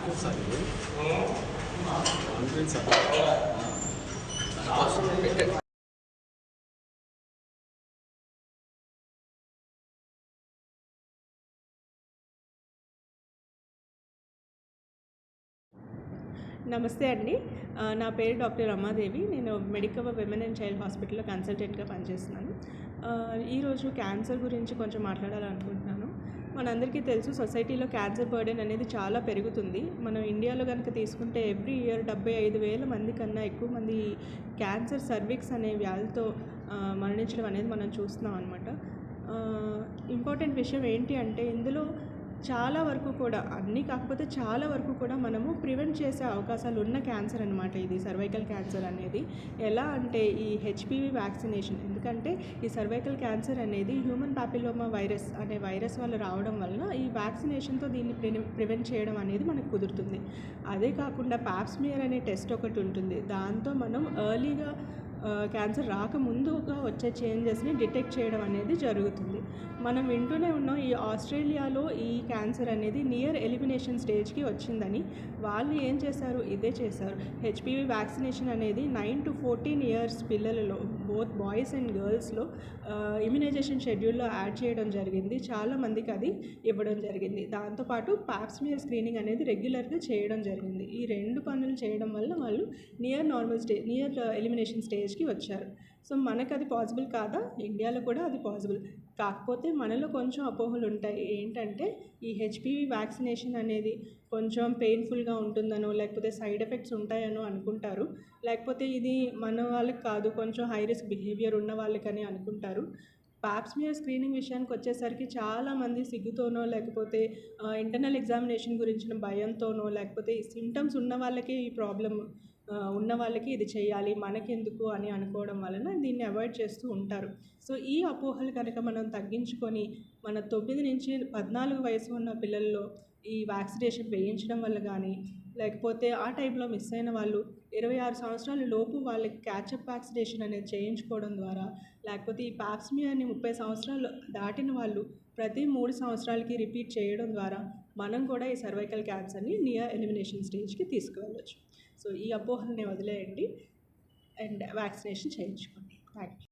నమస్తే అండి. నా పేరు డాక్టర్ రమాదేవి. నేను మెడికవర్ విమెన్ అండ్ చైల్డ్ హాస్పిటల్లో కన్సల్టెంట్గా పనిచేస్తున్నాను. ఈరోజు క్యాన్సర్ గురించి కొంచెం మాట్లాడాలనుకుంటున్నాను. మనందరికీ తెలుసు, సొసైటీలో క్యాన్సర్ బర్డెన్ అనేది చాలా పెరుగుతుంది. మనం ఇండియాలో కనుక తీసుకుంటే ఎవ్రీ ఇయర్ 75,000 మంది కన్నా ఎక్కువ మంది క్యాన్సర్ సర్విక్స్ అనే వ్యాధితో మరణించడం అనేది మనం చూస్తున్నాం అనమాట. ఇంపార్టెంట్ విషయం ఏంటి అంటే, ఇందులో చాలా వరకు కూడా, అన్నీ కాకపోతే చాలా వరకు కూడా మనము ప్రివెంట్ చేసే అవకాశాలు ఉన్న క్యాన్సర్ అనమాట ఇది సర్వైకల్ క్యాన్సర్ అనేది. ఎలా అంటే ఈ హెచ్పివి వ్యాక్సినేషన్, ఎందుకంటే ఈ సర్వైకల్ క్యాన్సర్ అనేది హ్యూమన్ పాపిలోమా వైరస్ అనే వైరస్ వల్ల రావడం వలన ఈ వ్యాక్సినేషన్తో దీన్ని ప్రివెంట్ చేయడం అనేది మనకు కుదురుతుంది. అదే కాకుండా పాప్స్మియర్ అనే టెస్ట్ ఒకటి ఉంటుంది. దాంతో మనం ఎర్లీగా క్యాన్సర్ రాకముందుగా వచ్చే చేంజెస్ని డిటెక్ట్ చేయడం అనేది జరుగుతుంది. మనం వింటూనే ఉన్నాం, ఈ ఆస్ట్రేలియాలో ఈ క్యాన్సర్ అనేది నియర్ ఎలిమినేషన్ స్టేజ్కి వచ్చిందని. వాళ్ళు ఏం చేశారు, ఇదే చేశారు. హెచ్పివి వ్యాక్సినేషన్ అనేది 9 to 14 years పిల్లలలో, బోత్ బాయ్స్ అండ్ గర్ల్స్లో ఇమ్యునైజేషన్ షెడ్యూల్లో యాడ్ చేయడం జరిగింది. చాలామందికి అది ఇవ్వడం జరిగింది. దాంతోపాటు పాప్స్మియర్ స్క్రీనింగ్ అనేది రెగ్యులర్గా చేయడం జరిగింది. ఈ 2 పనులు చేయడం వల్ల వాళ్ళు నియర్ ఎలిమినేషన్ స్టేజ్కి వచ్చారు. సో మనకు అది పాసిబుల్ కాదా? ఇండియాలో కూడా అది పాసిబుల్. కాకపోతే మనలో కొంచెం అపోహలు ఉంటాయి. ఏంటంటే ఈ హెచ్పివి వ్యాక్సినేషన్ అనేది కొంచెం పెయిన్ఫుల్గా ఉంటుందనో, లేకపోతే సైడ్ ఎఫెక్ట్స్ ఉంటాయనో అనుకుంటారు. లేకపోతే ఇది మన వాళ్ళకి కాదు, కొంచెం హై రిస్క్ బిహేవియర్ ఉన్న వాళ్ళకని అనుకుంటారు. పాప్స్మియర్ స్క్రీనింగ్ విషయానికి వచ్చేసరికి చాలామంది సిగ్గుతోనో, లేకపోతే ఇంటర్నల్ ఎగ్జామినేషన్ గురించిన భయంతోనో, లేకపోతే సిమ్టమ్స్ ఉన్న వాళ్ళకే ఈ ప్రాబ్లం ఉన్న వాళ్ళకి ఇది చేయాలి, మనకెందుకు అని అనుకోవడం వలన దీన్ని అవాయిడ్ చేస్తూ ఉంటారు. సో ఈ అపోహలు కనుక మనం తగ్గించుకొని మన 9 నుంచి 14 వయసు ఉన్న పిల్లల్లో ఈ వ్యాక్సినేషన్ వేయించడం వల్ల కానీ, లేకపోతే ఆ టైంలో మిస్ అయిన వాళ్ళు 26 సంవత్సరాల లోపు వాళ్ళకి క్యాచప్ వ్యాక్సినేషన్ అనేది చేయించుకోవడం ద్వారా, లేకపోతే ఈ పాప్స్మియర్ని 30 సంవత్సరాలు దాటిన వాళ్ళు ప్రతి 3 సంవత్సరాలకి రిపీట్ చేయడం ద్వారా మనం కూడా ఈ సర్వైకల్ క్యాన్సర్ని నియర్ ఎలిమినేషన్ స్టేజ్కి తీసుకువెళ్ళచ్చు. సో ఈ అపోహల్ని వదిలేయండి అండ్ వ్యాక్సినేషన్ చేయించుకోండి. Thank you.